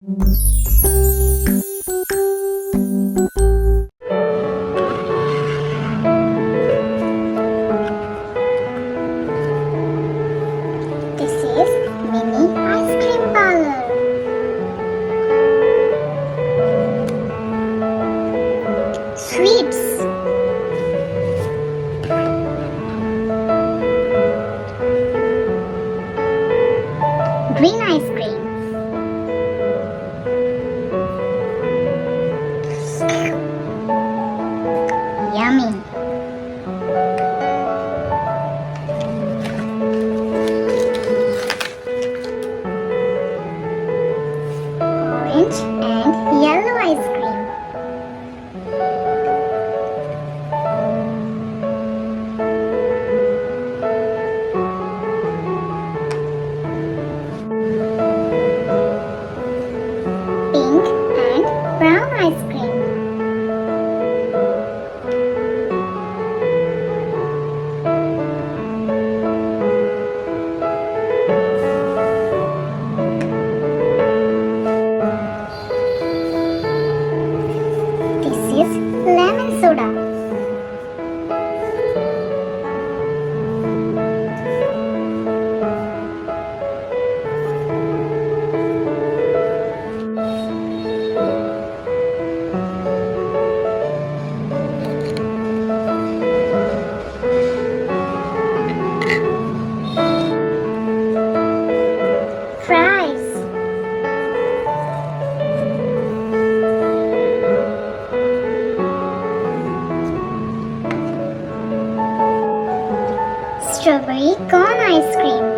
This is mini ice cream parlor. Sweets. Green ice cream. Yummy. Orange and yellow ice cream. Pink and brown ice cream. This is lemon soda. Fries. Strawberry cone ice cream.